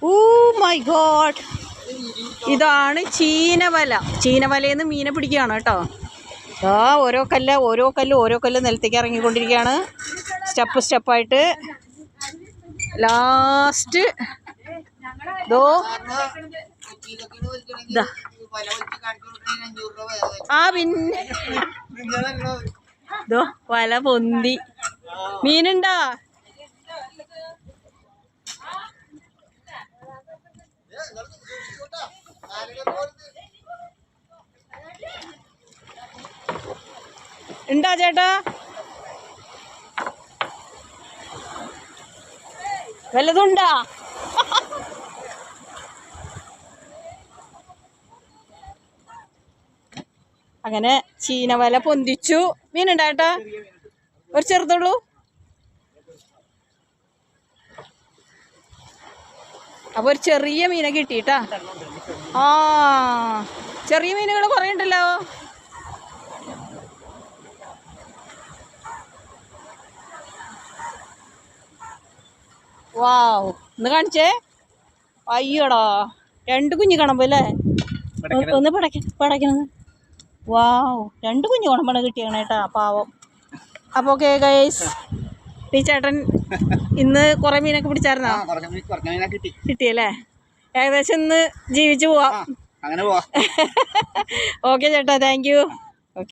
Oh my God, ഇതാണ് ചീനവല. ചീനവലയിൽ നിന്ന് മീനെ പിടിക്കുകയാണ് കേട്ടോ. ഓരോ കല്ല് നിലത്തേക്ക് ഇറങ്ങിക്കൊണ്ടിരിക്കുകയാണ്, സ്റ്റെപ്പായിട്ട്. ലാസ്റ്റ് പിന്നെ വല പൊന്തി. മീനുണ്ടാ? ഉണ്ടാ ചേട്ടാ? വല്ലതുണ്ടാ? അങ്ങനെ ചീനവല പൊന്തിച്ചു. മീനുണ്ടായിട്ടാ? ഒരു ചെറുതുള്ളൂ. അപ്പൊ ഒരു ചെറിയ മീനെ കിട്ടിട്ടാ. ചെറിയ മീനുകൾ കുറേ ഉണ്ടല്ലോ. വാവ്, ഒന്ന് കാണിച്ചേ. അയ്യോടാ, 2 കുഞ്ഞു കണമ്പ് അല്ലേ? ഒന്ന് പടയ്ക്കണത്. വാവ്, 2 കുഞ്ഞു കണമ്പാണ് കിട്ടിയാണ് കേട്ടാ, പാവം. അപ്പോൾ ഓക്കെ ഗൈസ്, ഈ ചേട്ടൻ ഇന്ന് കുറേ മീനൊക്കെ പിടിച്ചായിരുന്നോ? കിട്ടിയല്ലേ? ഏകദേശം ഇന്ന് ജീവിച്ചു പോവാം. ഓക്കെ ചേട്ടാ, താങ്ക് യു.